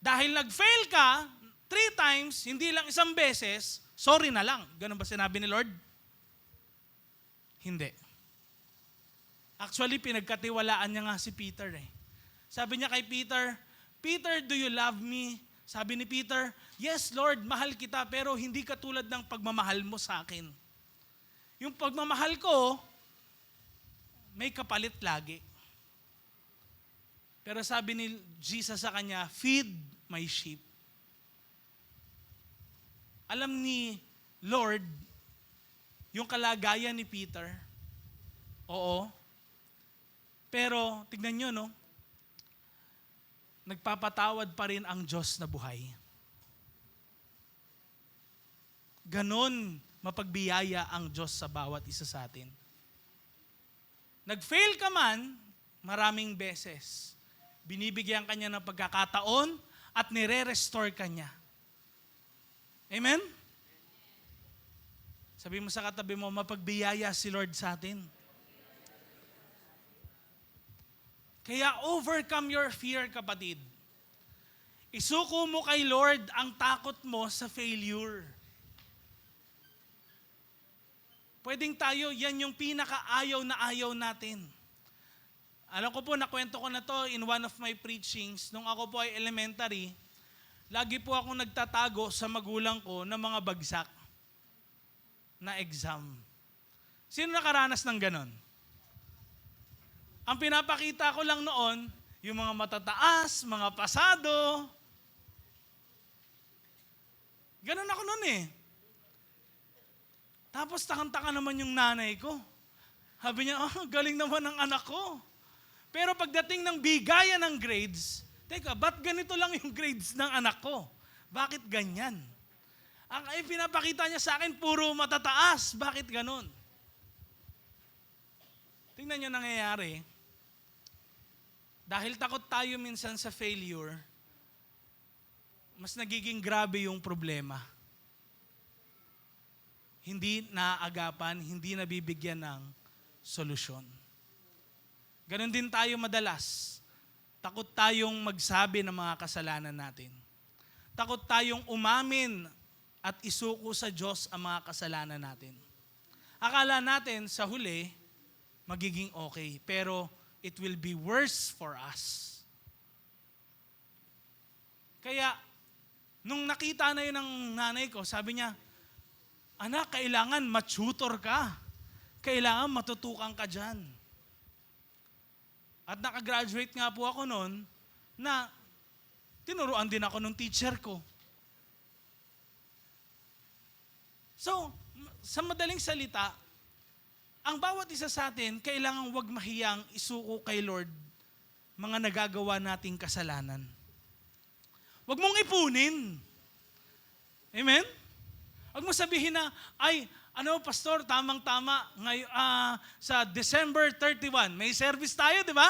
Dahil nag-fail ka 3 times, hindi lang 1 beses, sorry na lang. Ganun ba sinabi ni Lord? Hindi. Actually, pinagkatiwalaan niya nga si Peter Sabi niya kay Peter, Peter, do you love me? Sabi ni Peter, yes Lord, mahal kita, pero hindi katulad ng pagmamahal mo sa akin. Yung pagmamahal ko, may kapalit lagi. Pero sabi ni Jesus sa kanya, feed my sheep. Alam ni Lord, yung kalagayan ni Peter, oo, pero tignan nyo, nagpapatawad pa rin ang Diyos na buhay. Ganon mapagbiyaya ang Diyos sa bawat isa sa atin. Nag-fail ka man, maraming beses. Binibigyan ka niya ng pagkakataon at nire-restore ka niya. Amen? Sabi mo sa katabi mo, mapagbiyaya si Lord sa atin. Kaya overcome your fear, kapatid. Isuko mo kay Lord ang takot mo sa failure. Pwedeng tayo, yan yung pinakaayaw na ayaw natin. Alam ko po, nakwento ko na to in one of my preachings. Nung ako po ay elementary, lagi po akong nagtatago sa magulang ko ng mga bagsak na exam. Sino nakaranas ng ganon? Ang pinapakita ko lang noon, yung mga matataas, mga pasado. Ganon ako noon eh. Tapos takang-taka naman yung nanay ko. Sabi niya, galing naman ng anak ko. Pero pagdating ng bigayan ng grades, teka, ba't ganito lang yung grades ng anak ko? Bakit ganyan? Ang pinapakita niya sa akin, puro matataas. Bakit ganon? Tingnan niyo nangyayari. Dahil takot tayo minsan sa failure, mas nagiging grabe yung problema. Hindi naaagapan, hindi nabibigyan ng solusyon. Ganon din tayo madalas. Takot tayong magsabi ng mga kasalanan natin. Takot tayong umamin at isuko sa Diyos ang mga kasalanan natin. Akala natin sa huli, magiging okay. Pero it will be worse for us. Kaya, nung nakita na yun ng nanay ko, sabi niya, anak, kailangan matutor ka. Kailangan matutukan ka dyan. At nakagraduate nga po ako noon na tinuruan din ako ng teacher ko. So, sa madaling salita, ang bawat isa sa atin, kailangan wag mahiyang isuko kay Lord mga nagagawa nating kasalanan. Wag mong ipunin. Amen? Wag mo sabihin na, ay, pastor, tamang-tama, ngayon, sa December 31, may service tayo, di ba?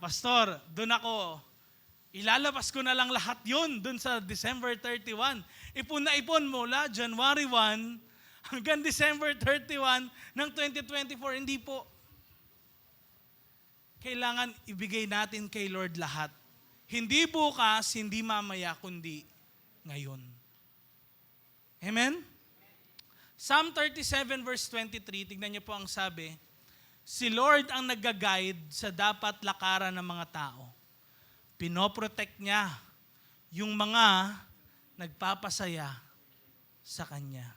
Pastor, doon ako, ilalabas ko na lang lahat yun doon sa December 31. Ipon na ipon mula January 1 hanggang December 31 ng 2024. Hindi po. Kailangan ibigay natin kay Lord lahat. Hindi bukas, hindi mamaya, kundi ngayon. Amen? Psalm 37 verse 23, tignan niyo po ang sabi, si Lord ang nag-guide sa dapat lakaran ng mga tao. Pinoprotect niya yung mga nagpapasaya sa Kanya.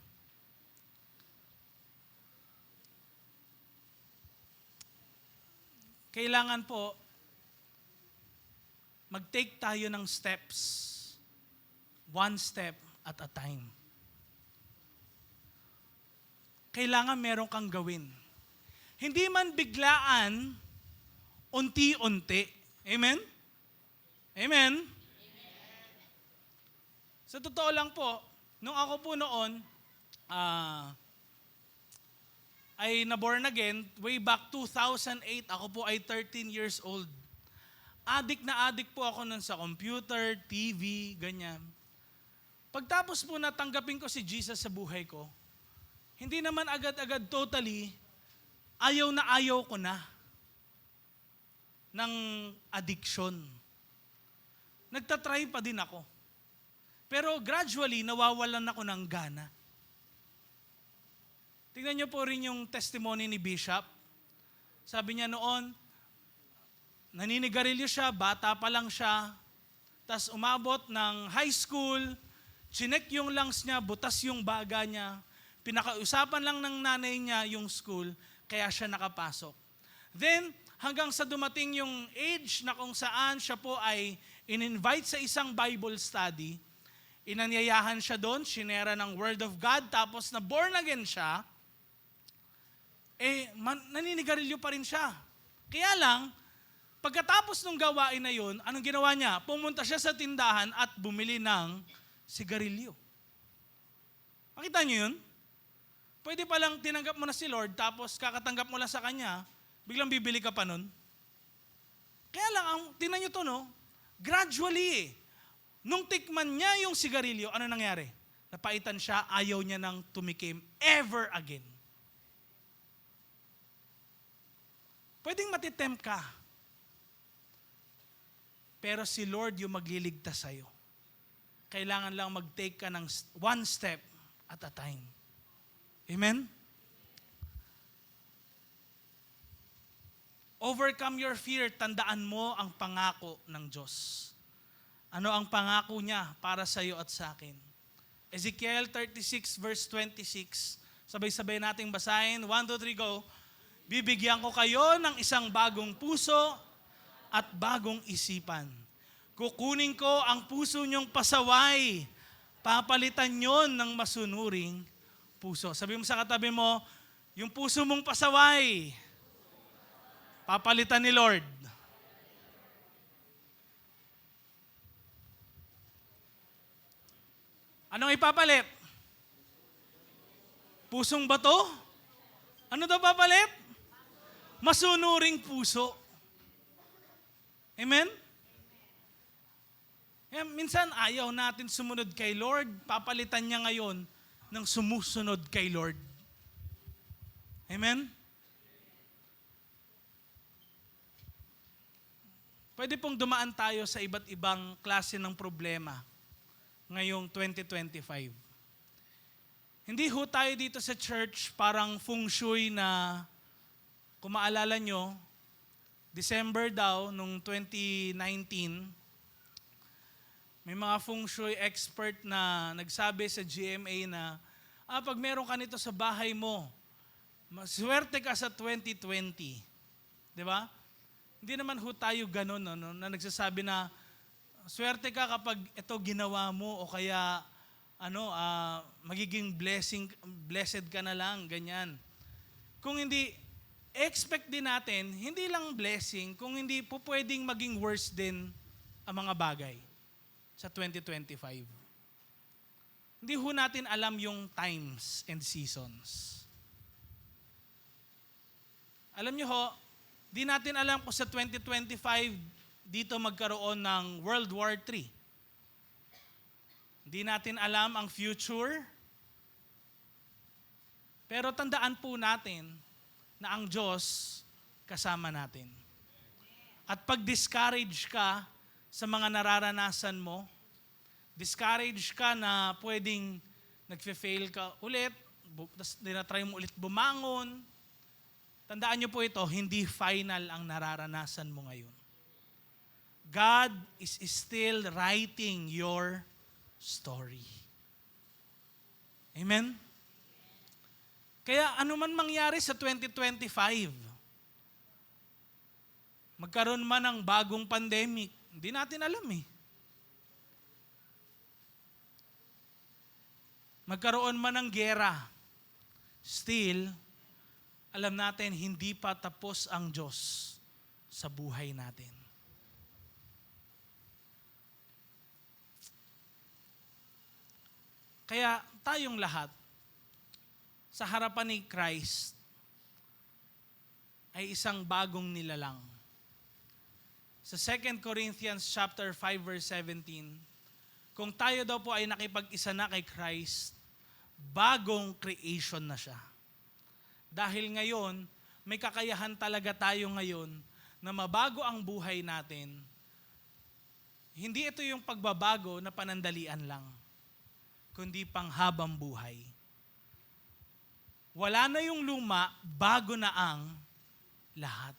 Kailangan po, mag-take tayo ng steps, one step at a time. Kailangan meron kang gawin. Hindi man biglaan, unti-unti. Amen? Amen? Sa totoo lang po, nung ako po noon, ay na-born again, way back 2008, ako po ay 13 years old. Addict na addict po ako nun sa computer, TV, ganyan. Pagtapos po natanggapin ko si Jesus sa buhay ko, hindi naman agad-agad totally, ayaw na ayaw ko na ng addiction. Nagtatry pa din ako. Pero gradually, nawawalan ako ng gana. Tingnan niyo po rin yung testimony ni Bishop. Sabi niya noon, naninigarilyo siya, bata pa lang siya, tas umabot ng high school, chinek yung lungs niya, butas yung baga niya, pinakausapan lang ng nanay niya yung school, kaya siya nakapasok. Then, hanggang sa dumating yung age na kung saan siya po ay in-invite sa isang Bible study, inanyayahan siya doon, shinera ng Word of God, tapos na born again siya, naninigarilyo pa rin siya. Kaya lang, pagkatapos ng gawain na yun, anong ginawa niya? Pumunta siya sa tindahan at bumili ng sigarilyo. Makita niyo yun? Pwede palang tinanggap mo na si Lord, tapos kakatanggap mo lang sa Kanya, biglang bibili ka pa nun. Kaya lang, tingnan niyo to, no? Gradually, nung tikman niya yung sigarilyo, ano nangyari? Napaitan siya, ayaw niya nang tumikim ever again. Pwedeng matitempt ka. Pero si Lord yung magliligtas sa'yo. Kailangan lang mag-take ka ng one step at a time. Amen? Overcome your fear, tandaan mo ang pangako ng Diyos. Ano ang pangako niya para sa iyo at sa akin? Ezekiel 36 verse 26. Sabay-sabay nating basahin. 1, 2, 3, go. Bibigyan ko kayo ng isang bagong puso at bagong isipan. Kukunin ko ang puso niyong pasaway. Papalitan niyon ng masunuring puso. Sabi mo sa katabi mo, yung puso mong pasaway, papalitan ni Lord. Anong ipapalit? Pusong bato? Ano daw papalit? Masunuring puso. Amen? Minsan ayaw natin sumunod kay Lord, papalitan niya ngayon ng sumusunod kay Lord. Amen? Pwede pong dumaan tayo sa iba't ibang klase ng problema ngayong 2025. Hindi ho tayo dito sa church parang feng shui na, kung maalala nyo, December daw, nung 2019, may mga feng shui expert na nagsabi sa GMA na, pag meron ka nito sa bahay mo, maswerte ka sa 2020. Di ba? Hindi naman ho tayo ganun, no, na nagsasabi na, swerte ka kapag ito ginawa mo o kaya magiging blessed ka na lang, ganyan. Kung hindi, expect din natin, hindi lang blessing, kung hindi po pwedeng maging worse din ang mga bagay sa 2025. Hindi ho natin alam yung times and seasons. Alam nyo ho, di natin alam kung sa 2025 dito magkaroon ng World War III. Hindi natin alam ang future. Pero tandaan po natin na ang Diyos kasama natin. At pag discourage ka sa mga nararanasan mo, discourage ka na pwedeng nagfe-fail ka ulit, tinatry mo ulit bumangon, tandaan niyo po ito, hindi final ang nararanasan mo ngayon. God is still writing your story. Amen? Kaya ano man mangyari sa 2025, magkaroon man ng bagong pandemic, hindi natin alam eh. Magkaroon man ng giyera, still, alam natin hindi pa tapos ang Diyos sa buhay natin. Kaya tayong lahat, sa harapan ni Christ, ay isang bagong nilalang. Sa 2 Corinthians chapter 5 verse 17, kung tayo daw po ay nakipag-isa na kay Christ, bagong creation na siya. Dahil ngayon, may kakayahan talaga tayo ngayon na mabago ang buhay natin. Hindi ito yung pagbabago na panandalian lang, kundi panghabang buhay. Wala na yung luma, bago na ang lahat.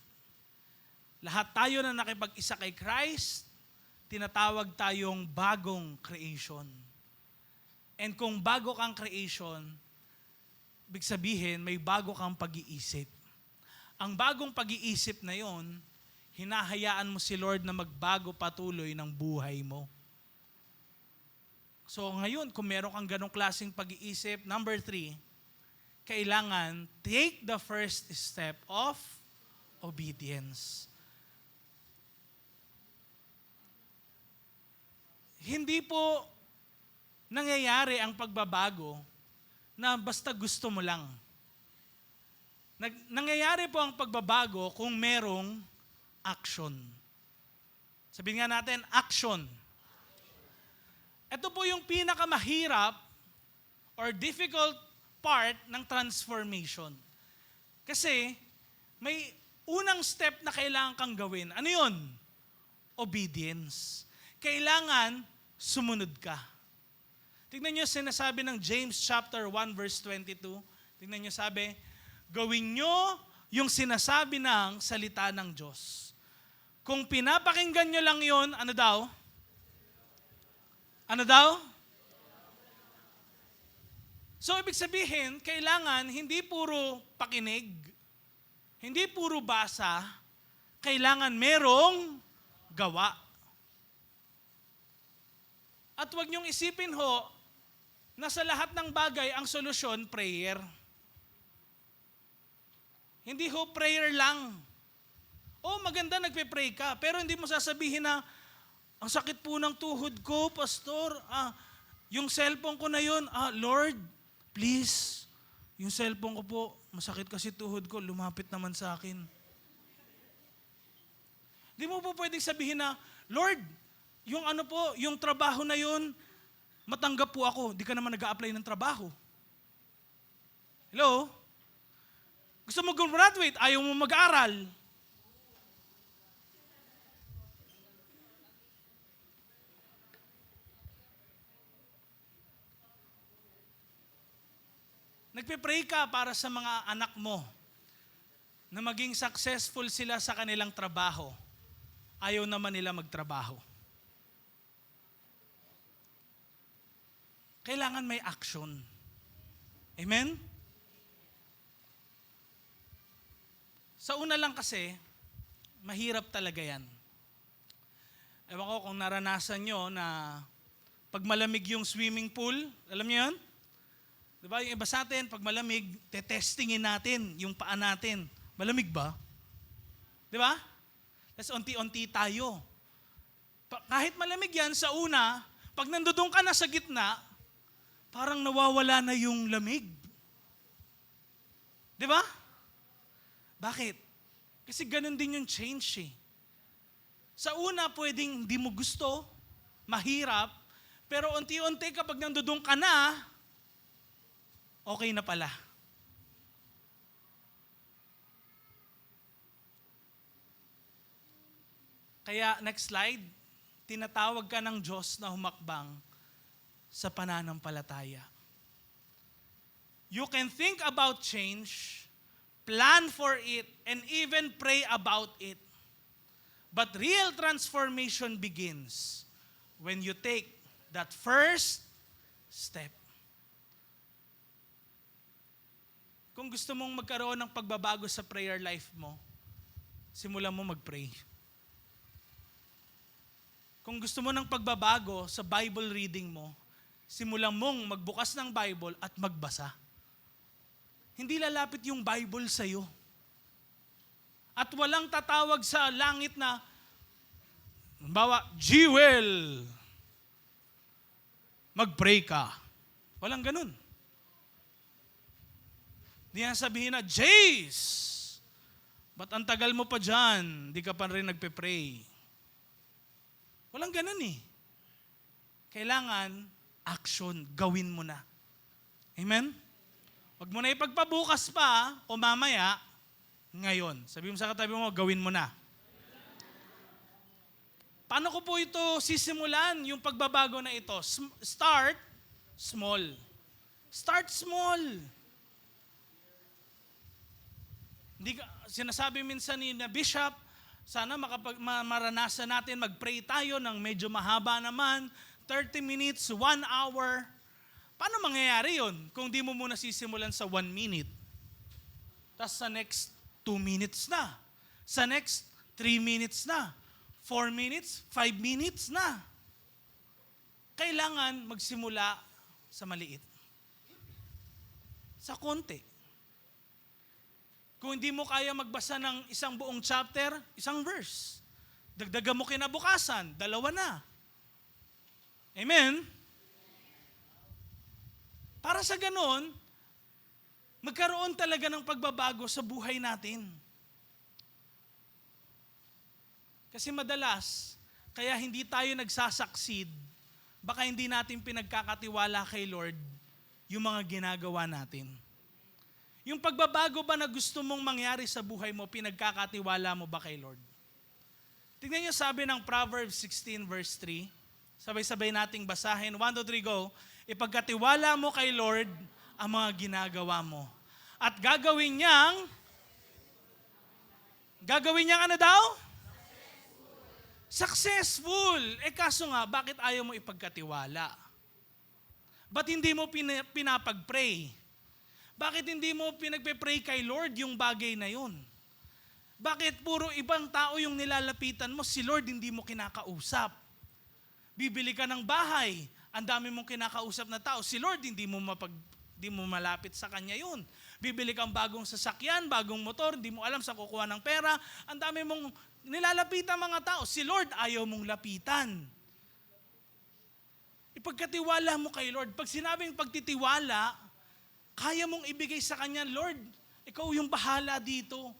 Lahat tayo na nakipag-isa kay Christ, tinatawag tayong bagong creation. And kung bago kang creation, ibig sabihin may bago kang pag-iisip. Ang bagong pag-iisip na yon, hinahayaan mo si Lord na magbago patuloy ng buhay mo. So ngayon, kung meron kang ganong klaseng pag-iisip, number 3, kailangan take the first step of obedience. Hindi po nangyayari ang pagbabago na basta gusto mo lang. Nangyayari po ang pagbabago kung merong action. Sabihin nga natin, action. Ito po yung pinakamahirap or difficult part ng transformation. Kasi may unang step na kailangan kang gawin. Ano yun? Obedience. Kailangan sumunod ka. Tignan niyo sinasabi ng James chapter 1 verse 22. Tingnan nyo, sabi, gawin nyo yung sinasabi ng salita ng Diyos. Kung pinapakinggan nyo lang yun, ano daw? Ano daw? So, ibig sabihin, kailangan hindi puro pakinig, hindi puro basa, kailangan merong gawa. At huwag niyong isipin ho, na sa lahat ng bagay, ang solusyon, prayer. Hindi ho prayer lang. Oh, maganda nagpe-pray ka, pero hindi mo sasabihin na, ang sakit po ng tuhod ko, pastor. Yung cellphone ko na yun, Lord, please, yung cellphone ko po, masakit kasi tuhod ko, lumapit naman sa akin. Di mo po pwedeng sabihin na, Lord, yung trabaho na yun, matanggap po ako, di ka naman nag-a-apply ng trabaho. Hello? Gusto mo graduate, ayaw mo mag-aral. Nagpe-pray ka para sa mga anak mo na maging successful sila sa kanilang trabaho. Ayaw naman nila magtrabaho. Kailangan may action. Amen? Sa una lang kasi, mahirap talaga yan. Ewan ko kung naranasan nyo na pag malamig yung swimming pool, alam nyo yun? Diba, yung iba sa atin, pag malamig, tetestingin natin yung paa natin. Malamig ba? Diba? Tapos unti-unti tayo. Kahit malamig yan, sa una, pag nandudong ka na sa gitna, parang nawawala na yung lamig. Diba? Bakit? Kasi ganun din yung change eh. Sa una, pwedeng hindi mo gusto, mahirap, pero unti-unti kapag nandudong ka na, okay na pala. Kaya, next slide, tinatawag ka ng Diyos na humakbang sa pananampalataya. You can think about change, plan for it, and even pray about it. But real transformation begins when you take that first step. Kung gusto mong magkaroon ng pagbabago sa prayer life mo, simulan mo mag-pray. Kung gusto mo ng pagbabago sa Bible reading mo, simulan mong magbukas ng Bible at magbasa. Hindi lalapit yung Bible sa'yo. At walang tatawag sa langit na, halimbawa, Jewel, mag-pray ka. Walang ganun. Hindi na sabihin na, Jace, ba't ang tagal mo pa dyan? Hindi ka pa rin nagpe-pray. Walang ganun eh. Kailangan, action, gawin mo na. Amen? Huwag mo na ipagpabukas pa o mamaya, ngayon. Sabi mo sa katabi mo, gawin mo na. Paano ko po ito sisimulan, yung pagbabago na ito? Start small. Start small. Sinasabi minsan ni na Bishop, sana maranasan natin, mag-pray tayo ng medyo mahaba naman, 30 minutes, 1 hour. Paano mangyayari yun kung di mo muna sisimulan sa 1 minute? Tapos sa next 2 minutes na. Sa next 3 minutes na. 4 minutes, 5 minutes na. Kailangan magsimula sa maliit. Sa konti. Kung hindi mo kaya magbasa ng isang buong chapter, isang verse. Dagdagan mo kinabukasan, 2 na. Amen? Para sa ganon, magkaroon talaga ng pagbabago sa buhay natin. Kasi madalas, kaya hindi tayo nagsasucceed, baka hindi natin pinagkakatiwala kay Lord yung mga ginagawa natin. Yung pagbabago ba na gusto mong mangyari sa buhay mo, pinagkakatiwala mo ba kay Lord? Tingnan niyo sabi ng Proverbs 16 verse 3. Sabay-sabay nating basahin. 1, 2, 3, go. Ipagkatiwala mo kay Lord ang mga ginagawa mo At gagawin niyang ano daw? Successful. Kaso nga, bakit ayaw mo ipagkatiwala? Ba't hindi mo pinapag-pray? Bakit hindi mo pinagpe-pray kay Lord yung bagay na yun? Bakit puro ibang tao yung nilalapitan mo, si Lord hindi mo kinakausap? Bibili ka ng bahay, ang dami mong kinakausap na tao, si Lord hindi mo malapit sa Kanya yun. Bibili kang bagong sasakyan, bagong motor, hindi mo alam sa kukuha ng pera, ang dami mong nilalapitan mga tao, si Lord ayaw mong lapitan. Ipagkatiwala mo kay Lord. Pag sinabing pagtitiwala, kaya mong ibigay sa Kanya, Lord, ikaw yung bahala dito.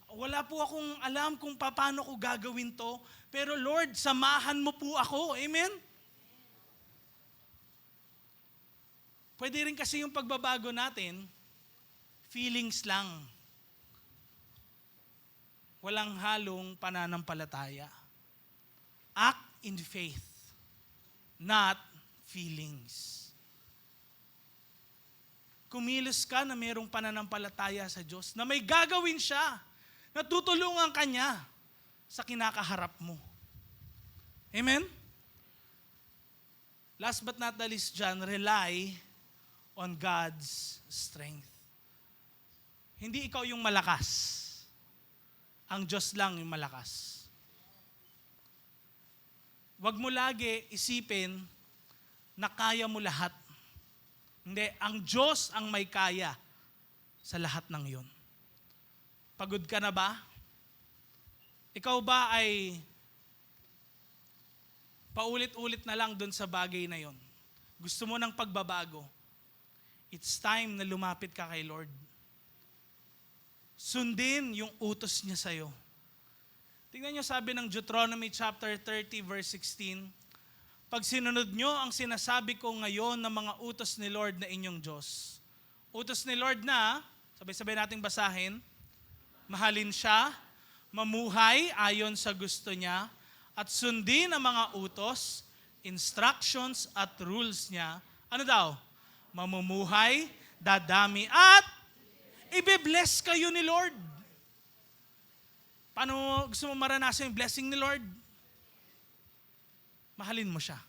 Wala po akong alam kung paano ko gagawin to, pero Lord, samahan mo po ako. Amen? Pwede rin kasi yung pagbabago natin, feelings lang. Walang halong pananampalataya. Act in faith, not feelings. Kumilos ka na mayroong pananampalataya sa Diyos, na may gagawin siya, na tutulungan ka niya sa kinakaharap mo. Amen? Last but not the least dyan, rely on God's strength. Hindi ikaw yung malakas. Ang Diyos lang yung malakas. Huwag mo lagi isipin na kaya mo lahat. Hindi, ang Diyos ang may kaya sa lahat ng yun. Pagod ka na ba? Ikaw ba ay paulit-ulit na lang dun sa bagay na yun? Gusto mo ng pagbabago? It's time na lumapit ka kay Lord. Sundin yung utos niya sa'yo. Tingnan niyo, sabi ng Deuteronomy chapter 30 verse 16, pag sinunod niyo ang sinasabi ko ngayon ng mga utos ni Lord na inyong Diyos. Utos ni Lord na, sabay-sabay nating basahin, mahalin siya, mamuhay ayon sa gusto niya, at sundin ang mga utos, instructions at rules niya. Ano daw? Mamumuhay, dadami, at ibe-bless kayo ni Lord. Paano gusto mo maranasan yung blessing ni Lord? Mahalin mo siya.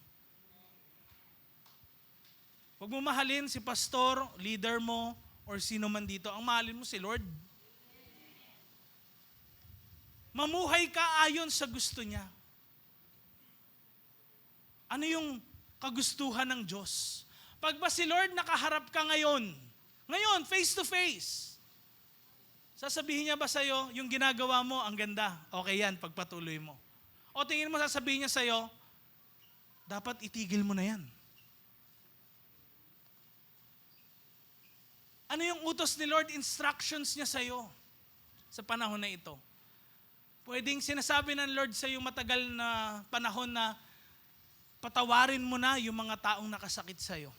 Huwag mo mahalin si pastor, leader mo, or sino man dito. Ang mahalin mo si Lord. Mamuhay ka ayon sa gusto niya. Ano yung kagustuhan ng Diyos? Pag ba si Lord nakaharap ka ngayon, face to face, sasabihin niya ba sa'yo, yung ginagawa mo, ang ganda, okay yan, pagpatuloy mo. O tingin mo sasabihin niya sa'yo, dapat itigil mo na yan. Ano yung utos ni Lord, instructions niya sa'yo sa panahon na ito? Pwedeng sinasabi ng Lord sa'yo matagal na panahon na patawarin mo na yung mga taong nakasakit sa'yo.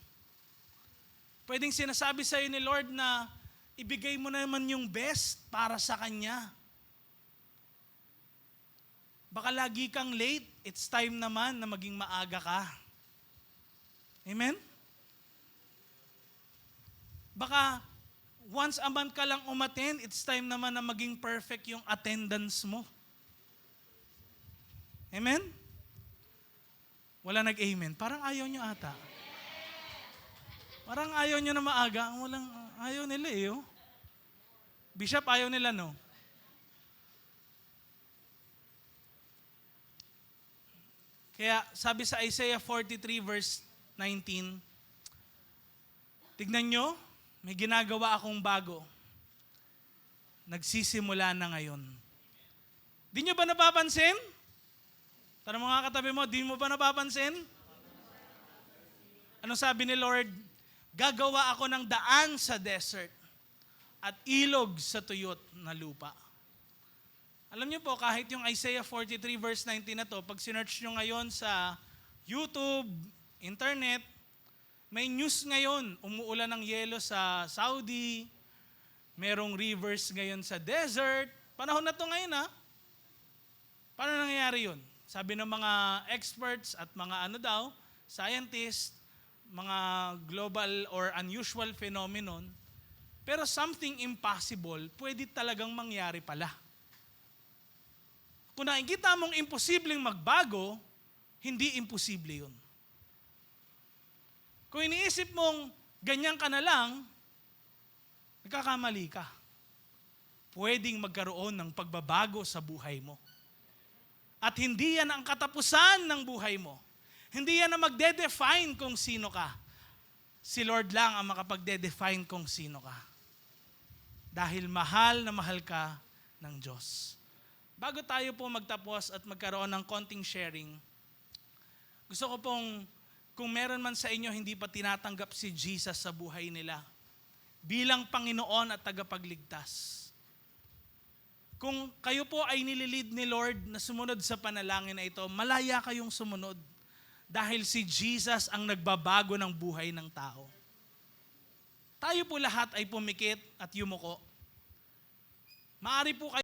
Pwedeng sinasabi sa'yo ni Lord na ibigay mo na naman yung best para sa Kanya. Baka lagi kang late, it's time naman na maging maaga ka. Amen? Baka once a month ka lang umattend, it's time naman na maging perfect yung attendance mo. Amen? Wala nag-amen. Parang ayaw nyo ata. Parang ayaw nyo na maaga. Ayaw nila eh. Oh. Bishop, ayaw nila no? Kaya sabi sa Isaiah 43 verse 19, tignan nyo, may ginagawa akong bago. Nagsisimula na ngayon. Di nyo ba napapansin? Tanong mga katabi mo, di mo ba napapansin? Anong sabi ni Lord? Gagawa ako ng daan sa desert at ilog sa tuyot na lupa. Alam niyo po, kahit yung Isaiah 43 verse 19 na to, pag sinearch nyo ngayon sa YouTube, internet, may news ngayon, umuulan ng yelo sa Saudi, merong rivers ngayon sa desert. Panahon na to ngayon ha. Paano nangyayari yun? Sabi ng mga experts at mga scientists, mga global or unusual phenomenon. Pero something impossible, pwede talagang mangyari pala. Kung nakikita mong imposibleng magbago, hindi imposible yun. Kung iniisip mong ganyan ka na lang, nagkakamali ka. Pwedeng magkaroon ng pagbabago sa buhay mo. At hindi yan ang katapusan ng buhay mo. Hindi yan ang magde-define kung sino ka. Si Lord lang ang makapagde-define kung sino ka. Dahil mahal na mahal ka ng Diyos. Bago tayo po magtapos at magkaroon ng konting sharing, gusto ko pong, kung meron man sa inyo hindi pa tinatanggap si Jesus sa buhay nila, bilang Panginoon at tagapagligtas. Kung kayo po ay nililid ni Lord na sumunod sa panalangin na ito, malaya kayong sumunod. Dahil si Jesus ang nagbabago ng buhay ng tao. Tayo po lahat ay pumikit at yumuko. Maaari po kayo